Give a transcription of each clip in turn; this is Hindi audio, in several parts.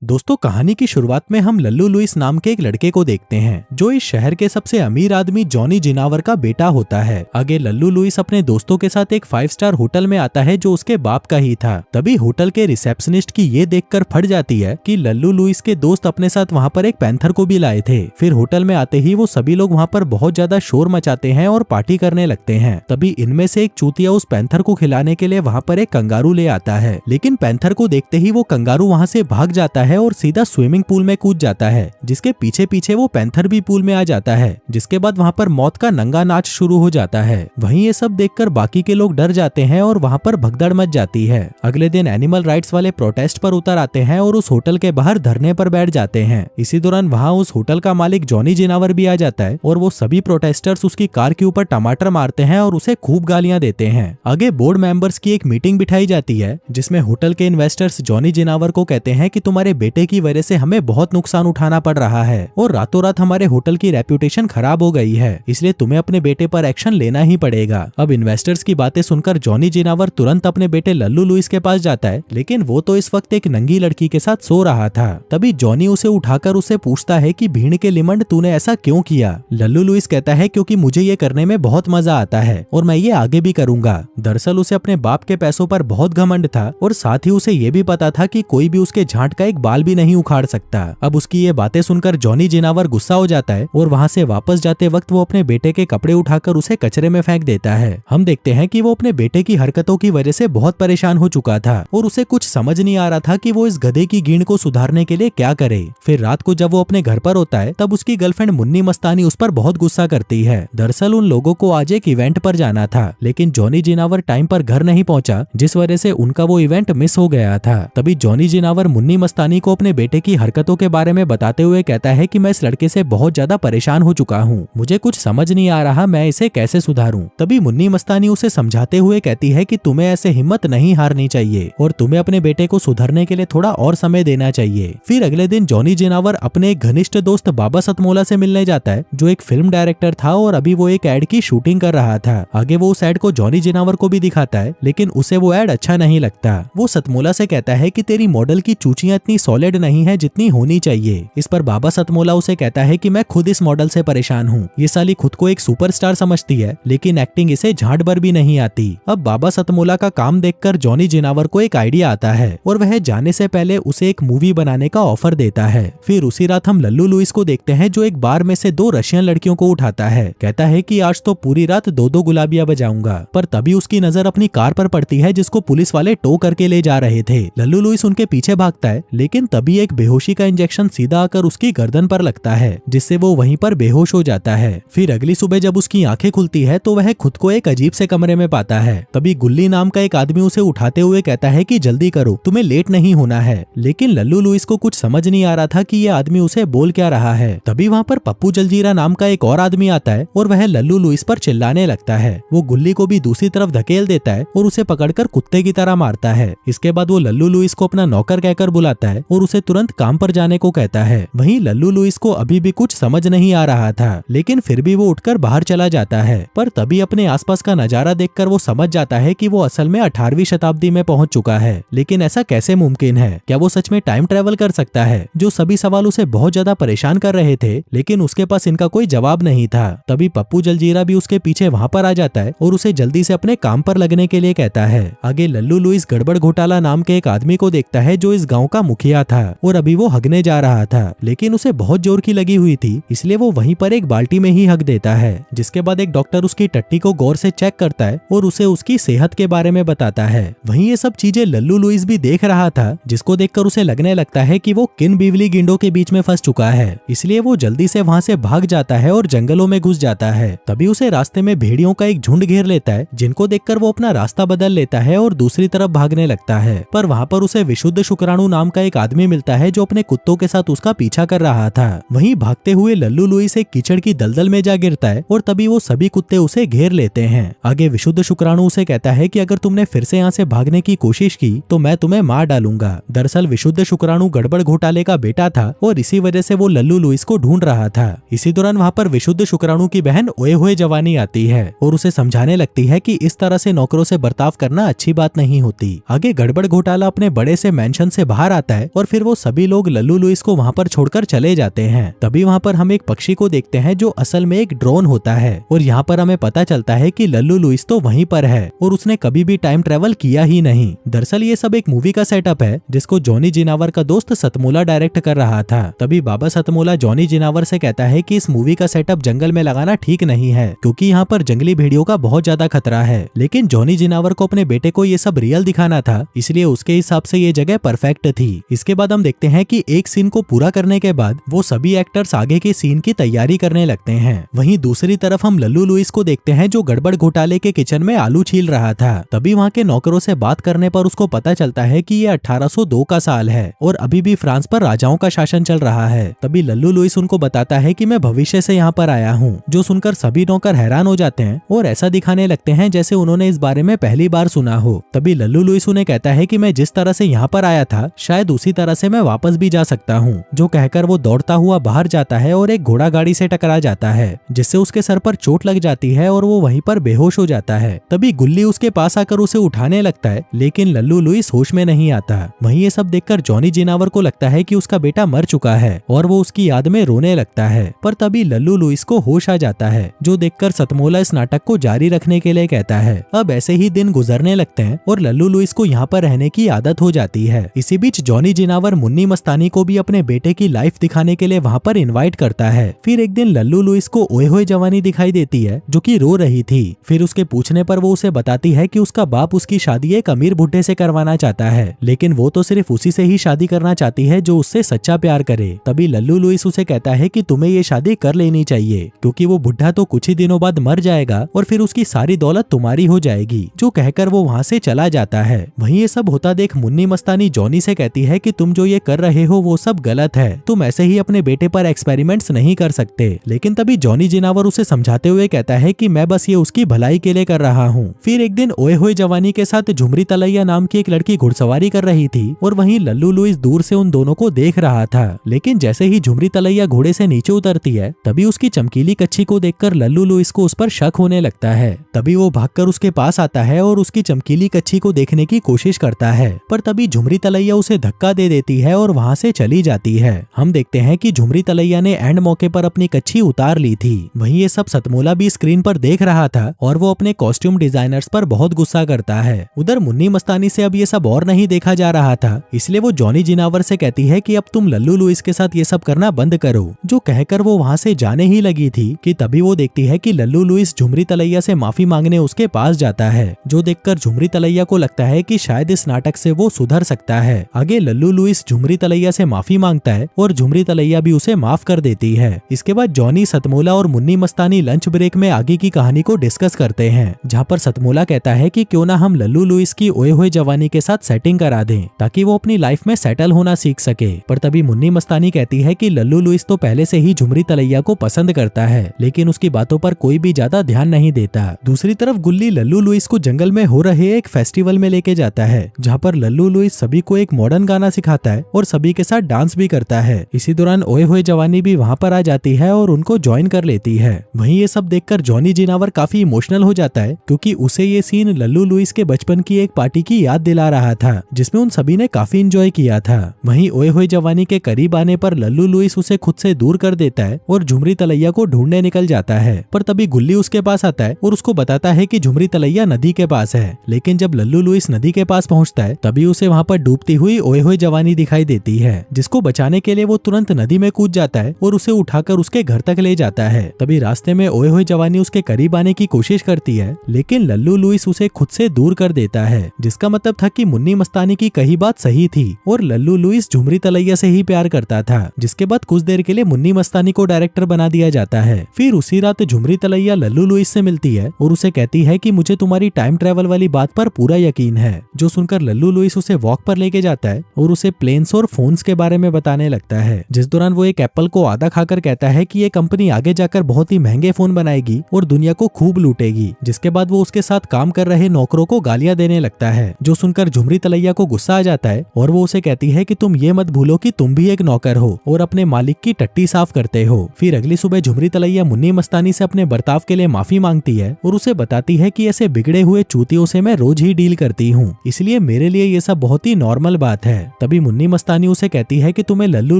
दोस्तों, कहानी की शुरुआत में हम लल्लू लुइस नाम के एक लड़के को देखते हैं जो इस शहर के सबसे अमीर आदमी जॉनी जिनावर का बेटा होता है। आगे लल्लू लुइस अपने दोस्तों के साथ एक 5 स्टार होटल में आता है जो उसके बाप का ही था। तभी होटल के रिसेप्शनिस्ट की ये देखकर फट जाती है कि लल्लू लुइस के दोस्त अपने साथ वहाँ पर एक पैंथर को भी लाए थे। फिर होटल में आते ही वो सभी लोग वहाँ पर बहुत ज्यादा शोर मचाते हैं और पार्टी करने लगते हैं। तभी इनमें से एक चूतिया उस पैंथर को खिलाने के लिए वहाँ पर एक कंगारू ले आता है, लेकिन पैंथर को देखते ही वो कंगारू वहाँ से भाग जाता है और सीधा स्विमिंग पूल में कूद जाता है, जिसके पीछे पीछे वो पैंथर भी पूल में आ जाता है। जिसके बाद वहाँ पर मौत का नंगा नाच शुरू हो जाता है। वहीं ये सब देखकर बाकी के लोग डर जाते हैं और वहाँ पर भगदड़ मच जाती है। अगले दिन एनिमल राइट्स वाले प्रोटेस्ट पर उतर आते हैं और उस होटल के बाहर धरने पर बैठ जाते हैं। इसी दौरान वहाँ उस होटल का मालिक जॉनी जिनावर भी आ जाता है और वो सभी प्रोटेस्टर्स उसकी कार के ऊपर टमाटर मारते हैं और उसे खूब गालियां देते हैं। आगे बोर्ड मेंबर्स की एक मीटिंग बिठाई जाती है जिसमें होटल के इन्वेस्टर्स जॉनी जिनावर को कहते हैं कि तुम्हारे बेटे की वजह से हमें बहुत नुकसान उठाना पड़ रहा है और रातों रात हमारे होटल की रेप्यूटेशन खराब हो गई है, इसलिए तुम्हें अपने बेटे पर एक्शन लेना ही पड़ेगा। अब इन्वेस्टर्स की बातें सुनकर जॉनी जिनावर तुरंत अपने बेटे लल्लू लुइस के पास जाता है, लेकिन वो तो इस वक्त एक नंगी लड़की के साथ सो रहा था। तभी जॉनी उसे उठाकर उसे पूछता है कि भीड़ के लिमंड तूने ऐसा क्यों किया। लल्लू लुइस कहता है क्योंकि मुझे ये करने में बहुत मजा आता है और मैं ये आगे भी करूंगा। दरअसल उसे अपने बाप के पैसों पर बहुत घमंड था और साथ ही उसे ये भी पता था कि कोई भी उसके झांट का एक बाल भी नहीं उखाड़ सकता। अब उसकी ये बातें सुनकर जॉनी जिनावर गुस्सा हो जाता है और वहाँ से वापस जाते वक्त वो अपने बेटे के कपड़े उठाकर उसे कचरे में फेंक देता है। हम देखते हैं कि वो अपने बेटे की हरकतों की वजह से बहुत परेशान हो चुका था और उसे कुछ समझ नहीं आ रहा था कि वो इस गधे की गींड को सुधारने के लिए क्या करे। फिर रात को जब वो अपने घर पर होता है तब उसकी गर्लफ्रेंड मुन्नी मस्तानी उस पर बहुत गुस्सा करती है। दरअसल उन लोगों को आज एक इवेंट पर जाना था, लेकिन जॉनी जिनावर टाइम पर घर नहीं पहुंचा, जिस वजह से उनका वो इवेंट मिस हो गया था। तभी जॉनी जिनावर मुन्नी मस्तानी को अपने बेटे की हरकतों के बारे में बताते हुए कहता है कि मैं इस लड़के से बहुत ज्यादा परेशान हो चुका हूँ, मुझे कुछ समझ नहीं आ रहा मैं इसे कैसे सुधारूं। तभी मुन्नी मस्तानी उसे समझाते हुए कहती है कि तुम्हें ऐसे हिम्मत नहीं हारनी चाहिए और तुम्हें अपने बेटे को सुधरने के लिए थोड़ा और समय देना चाहिए। फिर अगले दिन जॉनी जिनावर अपने एक घनिष्ठ दोस्त बाबा सतमोला से मिलने जाता है जो एक फिल्म डायरेक्टर था और अभी वो एक एड की शूटिंग कर रहा था। आगे वो उस एड को जॉनी जिनावर को भी दिखाता है, लेकिन उसे वो एड अच्छा नहीं लगता। वो सतमोला से कहता है कि तेरी मॉडल की चूचियां इतनी सॉलिड नहीं है जितनी होनी चाहिए। इस पर बाबा सतमोला उसे कहता है कि मैं खुद इस मॉडल से परेशान हूँ, ये साली खुद को एक सुपरस्टार समझती है लेकिन एक्टिंग इसे झांट भर भी नहीं आती। अब बाबा सतमोला का काम देखकर जॉनी जिनावर को एक आइडिया आता है और वह जाने से पहले उसे एक मूवी बनाने का ऑफर देता है। फिर उसी रात हम लल्लू लुइस को देखते हैं जो एक बार में से 2 रशियन लड़कियों को उठाता है। कहता है कि आज तो पूरी रात 2-2 गुलाबियां बजाऊंगा, पर तभी उसकी नजर अपनी कार पर पड़ती है जिसको पुलिस वाले टो करके ले जा रहे थे। लल्लू लुइस उनके पीछे भागता है, लेकिन तभी एक बेहोशी का इंजेक्शन सीधा आकर उसकी गर्दन पर लगता है जिससे वो वहीं पर बेहोश हो जाता है। फिर अगली सुबह जब उसकी आंखें खुलती है तो वह खुद को एक अजीब से कमरे में पाता है। तभी गुल्ली नाम का एक आदमी उसे उठाते हुए कहता है कि जल्दी करो, तुम्हें लेट नहीं होना है। लेकिन लल्लू लुइस को कुछ समझ नहीं आ रहा था कि ये आदमी उसे बोल क्या रहा है। तभी वहाँ पर पप्पू जलजीरा नाम का एक और आदमी आता है और वह लल्लू लुइस पर चिल्लाने लगता है। वो गुल्ली को भी दूसरी तरफ धकेल देता है और उसे पकड़कर कुत्ते की तरह मारता है। इसके बाद वो लल्लू लुइस को अपना नौकर कहकर बुलाता है और उसे तुरंत काम पर जाने को कहता है। वहीं लल्लू लुइस को अभी भी कुछ समझ नहीं आ रहा था, लेकिन फिर भी वो उठकर बाहर चला जाता है। पर तभी अपने आसपास का नजारा देखकर वो समझ जाता है कि वो असल में 18वीं शताब्दी में पहुंच चुका है। लेकिन ऐसा कैसे मुमकिन है? क्या वो सच में टाइम ट्रेवल कर सकता है? जो सभी सवाल उसे बहुत ज्यादा परेशान कर रहे थे, लेकिन उसके पास इनका कोई जवाब नहीं था। तभी पप्पू जलजीरा भी उसके पीछे वहाँ पर आ जाता है और उसे जल्दी से अपने काम पर लगने के लिए कहता है। आगे लल्लू लुइस गड़बड़ घोटाला नाम के एक आदमी को देखता है जो इस गाँव का मुखिया था और अभी वो हगने जा रहा था, लेकिन उसे बहुत जोर की लगी हुई थी, इसलिए वो वहीं पर एक बाल्टी में ही हग देता है। जिसके बाद एक डॉक्टर उसकी टट्टी को गौर से चेक करता है और उसे उसकी सेहत के बारे में बताता है। वहीं ये सब चीजें लल्लू लुइस भी देख रहा था, जिसको देखकर उसे लगने लगता है कि वो किन बिजली गिंडों के बीच में फंस चुका है, इसलिए वो जल्दी से वहाँ से भाग जाता है और जंगलों में घुस जाता है। तभी उसे रास्ते में भेड़ियों का एक झुंड घेर लेता है, जिनको देखकर वो अपना रास्ता बदल लेता है और दूसरी तरफ भागने लगता है। पर वहाँ पर उसे विशुद्ध शुक्राणु नाम का एक आदमी मिलता है जो अपने कुत्तों के साथ उसका पीछा कर रहा था। वहीं भागते हुए लल्लू लुइस एक कीचड़ की दलदल में जा गिरता है और तभी वो सभी कुत्ते उसे घेर लेते हैं। आगे विशुद्ध शुक्राणु उसे कहता है कि अगर तुमने फिर से यहाँ से भागने की कोशिश की तो मैं तुम्हें मार डालूंगा। दरअसल विशुद्ध शुक्राणु गड़बड़ घोटाले का बेटा था और इसी वजह से वो लल्लू लुइस को ढूंढ रहा था। इसी दौरान वहाँ पर विशुद्ध शुक्राणु की बहन ओए हुए जवानी आती है और उसे समझाने लगती है कि इस तरह से नौकरों से बर्ताव करना अच्छी बात नहीं होती। आगे गड़बड़ घोटाला अपने बड़े से मेंशन से बाहर आता है है और फिर वो सभी लोग लल्लू लुइस को वहाँ पर छोड़कर चले जाते हैं। तभी वहाँ पर हम एक पक्षी को देखते हैं जो असल में एक ड्रोन होता है और यहाँ पर हमें पता चलता है कि लल्लू लुइस तो वहीं पर है और उसने कभी भी टाइम ट्रेवल किया ही नहीं। दरअसल ये सब एक मूवी का सेटअप है जिसको जॉनी जिनावर का दोस्त सतमोला डायरेक्ट कर रहा था। तभी बाबा सतमोला जॉनी जिनावर से कहता है कि इस मूवी का सेटअप जंगल में लगाना ठीक नहीं है क्योंकि यहाँ पर जंगली भेड़ियों का बहुत ज्यादा खतरा है। लेकिन जॉनी जिनावर को अपने बेटे को ये सब रियल दिखाना था, इसलिए उसके हिसाब से ये जगह परफेक्ट थी। इसके बाद हम देखते हैं कि एक सीन को पूरा करने के बाद वो सभी एक्टर्स आगे के सीन की तैयारी करने लगते हैं। वहीं दूसरी तरफ हम लल्लू लुइस को देखते हैं जो गड़बड़ घोटाले के किचन में आलू छील रहा था। तभी वहाँ के नौकरों से बात करने पर उसको पता चलता है कि ये 1802 का साल है और अभी भी फ्रांस पर राजाओं का शासन चल रहा है। तभी लल्लू लुइस उनको बताता है कि मैं भविष्य से यहाँ पर आया हूँ, जो सुनकर सभी नौकर हैरान हो जाते हैं और ऐसा दिखाने लगते हैं जैसे उन्होंने इस बारे में पहली बार सुना हो। तभी लल्लू लुइस उन्हें कहता है कि मैं जिस तरह से यहाँ पर आया था शायद उसी तरह से मैं वापस भी जा सकता हूँ। जो कहकर वो दौड़ता हुआ बाहर जाता है और एक घोड़ा गाड़ी से टकरा जाता है जिससे उसके सर पर चोट लग जाती है और वो वहीं पर बेहोश हो जाता है। तभी गुल्ली उसके पास आकर उसे उठाने लगता है लेकिन लल्लू लुइस होश में नहीं आता। वहीं ये सब देखकर जॉनी जिनावर को लगता है कि उसका बेटा मर चुका है और वो उसकी याद में रोने लगता है। पर तभी लल्लू लुइस को होश आ जाता है जो देखकर सतमोला इस नाटक को जारी रखने के लिए कहता है। अब ऐसे ही दिन गुजरने लगते हैं और लल्लू लुइस को यहाँ पर रहने की आदत हो जाती है। इसी बीच जॉनी जिनावर मुन्नी मस्तानी को भी अपने बेटे की लाइफ दिखाने के लिए वहाँ पर इन्वाइट करता है। फिर एक दिन लल्लू लुइस को ओए होए जवानी दिखाई देती है जो कि रो रही थी। फिर उसके पूछने पर वो उसे बताती है कि उसका बाप उसकी शादी एक अमीर बुढ़े से करवाना चाहता है, लेकिन वो तो सिर्फ उसी से ही शादी करना चाहती है जो उससे सच्चा प्यार करे। तभी लल्लू लुइस उसे कहता है कि तुम्हें ये शादी कर लेनी चाहिए क्योंकि वो बुढ़ा तो कुछ ही दिनों बाद मर जाएगा और फिर उसकी सारी दौलत तुम्हारी हो जाएगी। जो कहकर वो वहाँ से चला जाता है। वहीं ये सब होता देख मुन्नी मस्तानी जॉनी से कहती है कि तुम जो ये कर रहे हो वो सब गलत है, तुम ऐसे ही अपने बेटे पर एक्सपेरिमेंट्स नहीं कर सकते। लेकिन तभी जॉनी जिनावर उसे समझाते हुए कहता है कि मैं बस ये उसकी भलाई के लिए कर रहा हूँ। फिर एक दिन ओए होए जवानी के साथ झुमरी तलैया नाम की एक लड़की घुड़सवारी कर रही थी और वहीं लल्लू लुइस दूर से उन दोनों को देख रहा था। लेकिन जैसे ही झुमरी तलैया घोड़े से नीचे उतरती है तभी उसकी चमकीली कच्छी को देखकर लल्लू लुइस को उस पर शक होने लगता है। तभी वो भागकर उसके पास आता है और उसकी चमकीली कच्छी को देखने की कोशिश करता है, पर तभी झुमरी तलैया उसे धक्का दे देती है और वहाँ से चली जाती है। हम देखते हैं कि झुमरी तलैया ने एंड मौके पर अपनी कच्छी उतार ली थी। वहीं ये सब सतमोला भी स्क्रीन पर देख रहा था और वो अपने कॉस्ट्यूम डिजाइनर्स पर बहुत गुस्सा करता है। उधर मुन्नी मस्तानी से अब ये सब और नहीं देखा जा रहा था, इसलिए वो जॉनी जिनावर से कहती है कि अब तुम लल्लू लुइस के साथ ये सब करना बंद करो। जो कहकर वो वहाँ से जाने ही लगी थी कि तभी वो देखती है कि लल्लू लुइस झुमरी तलैया से माफी मांगने उसके पास जाता है। जो देखकर झुमरी तलैया को लगता है कि शायद इस नाटक से वो सुधर सकता है। आगे लल्लू लुइस झुमरी तलैया से माफी मांगता है और झुमरी तलैया भी उसे माफ कर देती है। इसके बाद जॉनी, सतमोला और मुन्नी मस्तानी लंच ब्रेक में आगे की कहानी को डिस्कस करते हैं, जहाँ पर सतमोला कहता है कि क्यों ना हम लल्लू लुइस की ओए हुए जवानी के साथ सेटिंग करा दें ताकि वो अपनी लाइफ में सेटल होना सीख सके। पर तभी मुन्नी मस्तानी कहती है कि लल्लू लुइस तो पहले से ही झुमरी तलैया को पसंद करता है, लेकिन उसकी बातों पर कोई भी ज्यादा ध्यान नहीं देता। दूसरी तरफ गुल्ली लल्लू लुइस को जंगल में हो रहे एक फेस्टिवल में लेके जाता है, जहाँ पर लल्लू लुइस सभी को एक मॉडर्न गाना सिखाता है और सभी के साथ डांस भी करता है। इसी दौरान ओए हुए जवानी भी वहाँ पर आ जाती है और उनको ज्वाइन कर लेती है। वहीं ये सब देखकर जॉनी जिनावर काफी इमोशनल हो जाता है क्योंकि उसे ये सीन लल्लू लुइस के बचपन की एक पार्टी की याद दिला रहा था जिसमें उन सभी ने काफी एंजॉय किया था। वहीं ओए हुए जवानी के करीब आने पर लल्लू लुइस उसे खुद से दूर कर देता है और झुमरी तलैया को ढूंढने निकल जाता है। पर तभी गुल्ली उसके पास आता है और उसको बताता है कि झुमरी तलैया नदी के पास है। लेकिन जब लल्लू लुइस नदी के पास पहुंचता है तभी उसे वहां पर डूबती हुई ओए हुए जवानी दिखाई देती है, जिसको बचाने के लिए वो तुरंत नदी में कूद जाता है और उसे उठाकर उसके घर तक ले जाता है। तभी रास्ते में ओए हुए जवानी उसके करीब आने की कोशिश करती है, लेकिन लल्लू लुइस उसे खुद से दूर कर देता है, जिसका मतलब था कि मुन्नी मस्तानी की कही बात सही थी और लल्लू लुइस झुमरी तलैया से ही प्यार करता था। जिसके बाद कुछ देर के लिए मुन्नी मस्तानी को डायरेक्टर बना दिया जाता है। फिर उसी रात झुमरी तलैया लल्लू लुइस से मिलती है और उसे कहती है कि मुझे तुम्हारी टाइम ट्रेवल वाली बात पर पूरा यकीन है। जो सुनकर लल्लू लुइस उसे वॉक पर लेके जाता है और उसे प्लेन्स और फोन्स के बारे में बताने लगता है, जिस दौरान वो एक एप्पल को आधा खाकर कहता है कि ये कंपनी आगे जाकर बहुत ही महंगे फोन बनाएगी और दुनिया को खूब लूटेगी। जिसके बाद वो उसके साथ काम कर रहे नौकरों को गालियां देने लगता है। जो सुनकर झुमरी तलैया को गुस्सा आ जाता है और वो उसे कहती है कि तुम ये मत भूलो कि तुम भी एक नौकर हो और अपने मालिक की टट्टी साफ करते हो। फिर अगली सुबह झुमरी तलैया मुन्नी मस्तानी से अपने बर्ताव के लिए माफी मांगती है और उसे बताती है कि ऐसे बिगड़े हुए चूतियों से मैं रोज ही डील करती हूँ, इसलिए मेरे लिए ये सब बहुत ही नॉर्मल बात है। तभी मुन्नी मस्तानी उसे कहती है कि तुम्हें लल्लू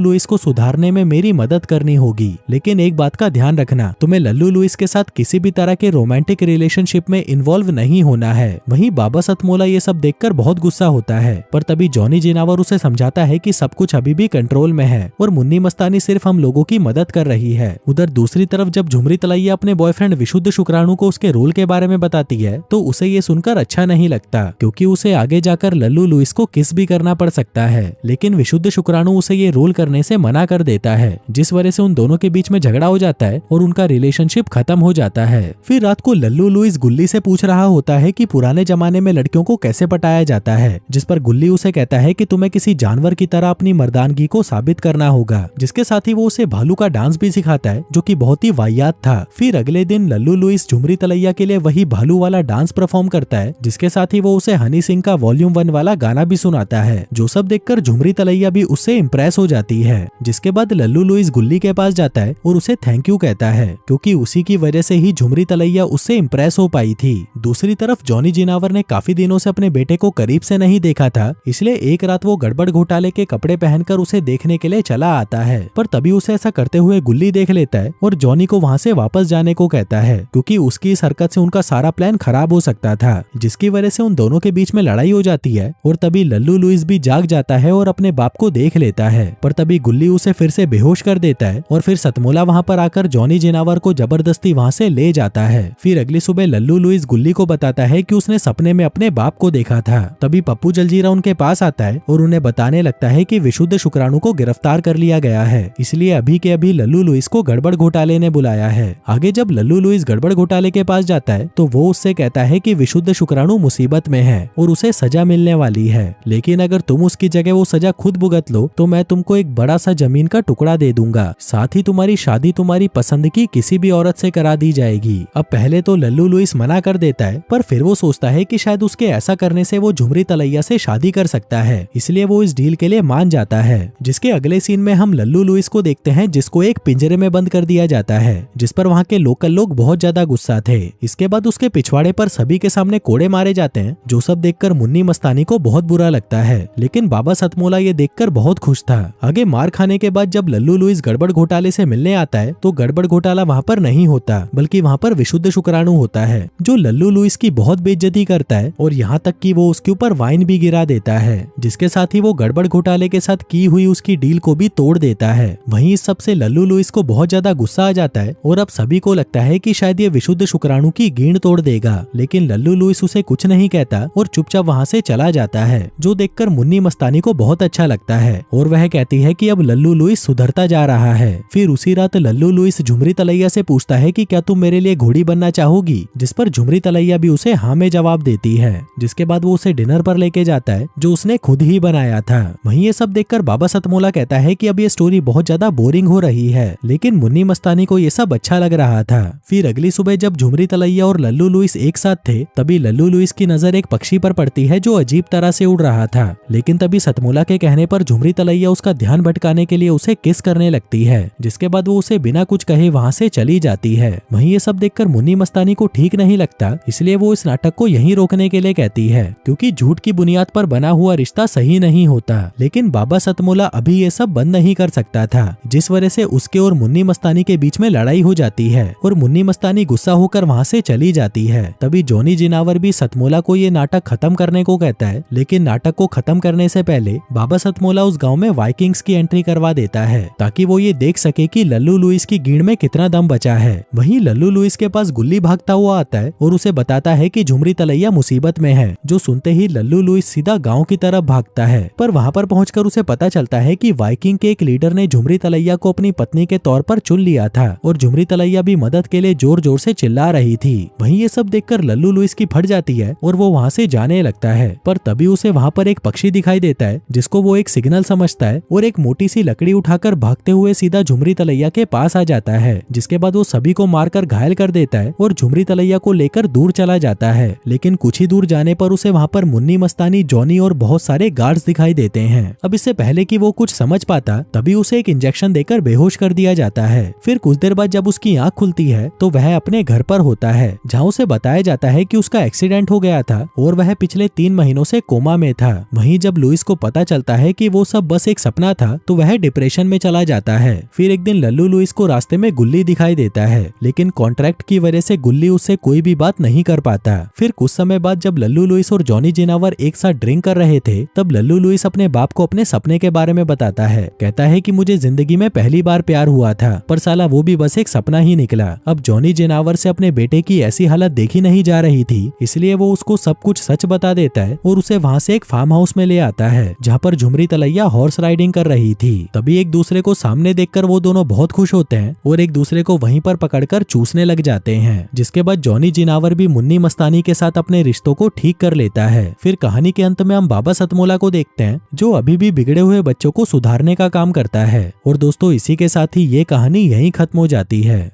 लुइस को सुधारने में मेरी मदद करनी होगी, लेकिन एक बात का ध्यान रखना, तुम्हें लल्लू लुइस के साथ किसी भी तरह के रोमांटिक रिलेशनशिप में इन्वॉल्व नहीं होना है। वहीं बाबा सतमोला ये सब देखकर बहुत गुस्सा होता है, पर तभी जॉनी जिनावर उसे समझाता है कि सब कुछ अभी भी कंट्रोल में है और मुन्नी मस्तानी सिर्फ हम लोगों की मदद कर रही है। उधर दूसरी तरफ जब झुमरी तलैया अपने बॉयफ्रेंड विशुद्ध शुक्राणु को उसके रोल के बारे में बताती है तो उसे ये सुनकर अच्छा नहीं लगता, क्योंकि उसे आगे जाकर लल्लू लुइस को किस भी करना पड़ सकता है। लेकिन विशुद्ध शुक्राणु उसे ये रोल करने से मना कर देता है, जिस वजह से उन दोनों के बीच में झगड़ा हो जाता है और उनका रिलेशनशिप खत्म हो जाता है। फिर रात को लल्लू लुइस गुल्ली से पूछ रहा होता है कि पुराने जमाने में लड़कियों को कैसे पटाया जाता है, जिस पर गुल्ली उसे कहता है कि तुम्हें किसी जानवर की तरह अपनी मर्दानगी को साबित करना होगा। जिसके साथ ही वो उसे भालू का डांस भी सिखाता है, जो कि बहुत ही वाहियात था। फिर अगले दिन लल्लू लुइस झुमरी तलैया के लिए वही भालू वाला डांस परफॉर्म करता है, जिसके साथ ही वो उसे हनी सिंह का वॉल्यूम 1 वाला गाना भी सुनाता है, जो सब देखकर झुमरी तलैया भी उससे इम्प्रेस हो जाती है। जिसके बाद लल्लू लुइस गुल्ली के पास जाता है और उसे थैंक यू कहता है, क्योंकि उसी की वजह से ही झुमरी तलैया उससे इम्प्रेस हो पाई थी। दूसरी तरफ जॉनी जिनावर ने काफी दिनों से अपने बेटे को करीब से नहीं देखा था, इसलिए एक रात वो गड़बड़ घोटाले के कपड़े पहनकर उसे देखने के लिए चला आता है। पर तभी उसे ऐसा करते हुए गुल्ली देख लेता है और जॉनी को वहाँ से वापस जाने को कहता है, क्योंकि उसकी इस हरकत से उनका सारा प्लान खराब हो सकता था, जिसकी वजह से उन दोनों के बीच में लड़ाई हो जाती है। और तभी लल्लू लुइस भी जाग जाता है और अपने बाप को देख लेता है, पर तभी गुल्ली उसे फिर से बेहोश कर देता है और फिर सतमोला वहाँ पर आकर जॉनी जिनावर को जबरदस्ती वहाँ से ले जाता है। फिर अगली सुबह लल्लू लुइस गुल्ली को बताता है कि उसने सपने में अपने बाप को देखा था। तभी पप्पू जलजीरा उनके पास आता है और उन्हें बताने लगता है कि विशुद्ध शुक्राणु को गिरफ्तार कर लिया गया है, इसलिए अभी के अभी लल्लू लुइस को गड़बड़ घोटाले ने बुलाया है। आगे जब लल्लू लुइस गड़बड़ घोटाले के पास जाता है तो वो उससे कहता है कि विशुद्ध शुक्राणु मुसीबत में है और उसे सजा मिलने वाली है, लेकिन अगर तुम उसकी जगह वो सजा खुद भुगत लो तो मैं तुमको एक बड़ा सा जमीन का टुकड़ा दे दूंगा, साथ ही तुम्हारी शादी तुम्हारी पसंद की किसी भी औरत से करा दी जाएगी। अब पहले तो लल्लू लुइस मना कर देता है, पर फिर वो सोचता है कि शायद उसके ऐसा करने से वो झुमरी तलैया से शादी कर सकता है, इसलिए वो इस डील के लिए मान जाता है। जिसके अगले सीन में हम लल्लू लुइस को देखते हैं, जिसको एक पिंजरे में बंद कर दिया जाता है, जिस पर वहाँ के लोकल लोग बहुत ज्यादा गुस्सा थे। इसके बाद उसके पिछवाड़े पर सभी के सामने कोड़े मारे जाते हैं, जो सब देखकर मुन्नी मस्तानी को बहुत बुरा लगता है, लेकिन बाबा सतमोला ये देखकर बहुत खुश था। आगे मार खाने के बाद जब लल्लू लुइस गड़बड़ घोटाले से मिलने आता है तो गड़बड़ घोटाला वहाँ पर नहीं होता, बल्कि वहाँ पर विशुद्ध शुक्राणु होता है, जो लल्लू लुइस की बहुत बेइज्जती करता है और यहाँ तक कि वो उसके ऊपर वाइन भी गिरा देता है, जिसके साथ ही वो गड़बड़ घोटाले के साथ की हुई उसकी डील को भी तोड़ देता है। वहीं इस सबसे लल्लू लुइस को बहुत ज्यादा गुस्सा आ जाता है और अब सभी को लगता है कि शायद ये विशुद्ध शुक्राणु की गींड तोड़ देगा, लेकिन लल्लू लुइस उसे कुछ नहीं कहता और चुपचाप वहाँ से चला जाता है, जो देखकर मुन्नी मस्तानी को बहुत अच्छा लगता है और वह कहती है कि अब लल्लू लुइस सुधरता जा रहा है। फिर उसी रात लल्लू लुइस झुमरी तलैया से पूछता है कि क्या तुम मेरे लिए घोड़ी बनना चाहोगी, जिस पर झुमरी तलैया भी उसे हाँ में जवाब देती है। जिसके बाद वो उसे डिनर पर लेके जाता है, जो उसने खुद ही बनाया था। वहीं ये सब देखकर बाबा सतमोला कहता है कि अब ये स्टोरी बहुत ज्यादा बोरिंग हो रही है, लेकिन मुन्नी मस्तानी को ये सब अच्छा लग रहा था। फिर अगली सुबह जब झुमरी तलैया और लल्लू लुइस एक साथ थे, तभी लल्लू लुइस की नजर एक पक्षी पर पड़ती है जो अजीब तरह से उड़ रहा था, लेकिन तभी सतमोला के कहने पर झुमरी तलैया उसका ध्यान भटकाने के लिए उसे किस करने लगती है, जिसके बाद वो उसे बिना कुछ कहे वहाँ से चली जाती है। वहीं ये सब देखकर मुन्नी मस्तानी को ठीक नहीं लगता, इसलिए वो इस नाटक को यहीं रोकने के लिए कहती है, क्योंकि झूठ की बुनियाद पर बना हुआ रिश्ता सही नहीं होता। लेकिन बाबा सतमोला अभी ये सब बंद नहीं कर सकता था, जिस वजह से उसके और मुन्नी मस्तानी के बीच में लड़ाई हो जाती है और मुन्नी मस्तानी गुस्सा होकर वहाँ से चली जाती है। तभी जॉनी जिनावर भी सतमोला को ये नाटक खत्म करने को कहता है, लेकिन नाटक को खत्म करने से पहले बाबा सतमोला उस गांव में वाइकिंग्स की एंट्री करवा देता है, ताकि वो ये देख सके कि लल्लू लुइस की गींड में कितना दम बचा है। वहीं लल्लू लुइस के पास गुल्ली भागता हुआ आता है और उसे बताता है कि झुमरी तलैया मुसीबत में है, जो सुनते ही लल्लू लुइस सीधा गांव की तरफ भागता है। पर वहां पर पहुंचकर उसे पता चलता है कि वाइकिंग के एक लीडर ने झुमरी तलैया को अपनी पत्नी के तौर पर चुन लिया था और झुमरी तलैया भी मदद के लिए जोर जोर से चिल्ला रही थी। वहीं ये सब देखकर लल्लू लुइस की फट जाती है और वो वहाँ से जाने लगता है, पर तभी उसे वहाँ पर एक पक्षी दिखाई देता है, जिसको वो एक सिग्नल समझता है और एक मोटी सी लकड़ी उठाकर भागते हुए सीधा झुमरी तलैया के पास आ जाता है। जिसके बाद वो सभी को मारकर घायल कर देता है और झुमरी तलैया को लेकर दूर चला जाता है। लेकिन कुछ ही दूर जाने पर उसे वहाँ पर मुन्नी मस्तानी, जॉनी और बहुत सारे गार्ड्स दिखाई देते हैं। अब इससे पहले कि वो कुछ समझ पाता, तभी उसे एक इंजेक्शन देकर बेहोश कर दिया जाता है। फिर कुछ देर बाद जब उसकी आंख खुलती है तो वह अपने घर पर होता है, जहाँ उसे बताया जाता है कि उसका एक्सीडेंट हो गया था और वह पिछले 3 महीनों से कोमा में था। वहीं जब लुइस को पता चलता है कि वो सब बस एक सपना था तो वह डिप्रेशन में चला जाता है। फिर एक दिन लल्लू लुइस को रास्ते में गुल्ली दिखाई देता है, लेकिन कॉन्ट्रैक्ट की वजह से गुल्ली उससे कोई भी बात नहीं कर पाता। फिर कुछ समय बाद जब लल्लू लुइस और जॉनी जिनावर एक साथ ड्रिंक कर रहे थे, तब लल्लू लुइस अपने बाप को अपने सपने के बारे में बताता है। कहता है कि मुझे जिंदगी में पहली बार प्यार हुआ था, पर साला वो भी बस एक सपना ही निकला। अब जॉनी जिनावर से अपने बेटे की ऐसी हालत देखी नहीं जा रही थी, इसलिए वो उसको सब कुछ सच बता देता है और उसे वहाँ से एक फार्म हाउस में ले आता है जहाँ पर झुमरी तलैया हॉर्स राइडिंग कर रही थी। तभी एक दूसरे को सामने देखकर वो दोनों बहुत खुश होते हैं और एक दूसरे को वहीं पर पकड़कर चूसने लग जाते हैं, जिसके बाद जॉनी जिनावर भी मुन्नी मस्तानी के साथ अपने रिश्तों को ठीक कर लेता है। फिर कहानी के अंत में हम बाबा सतमोला को देखते हैं, जो अभी भी बिगड़े हुए बच्चों को सुधारने का काम करता है। और दोस्तों, इसी के साथ ही ये कहानी यहीं खत्म हो जाती है।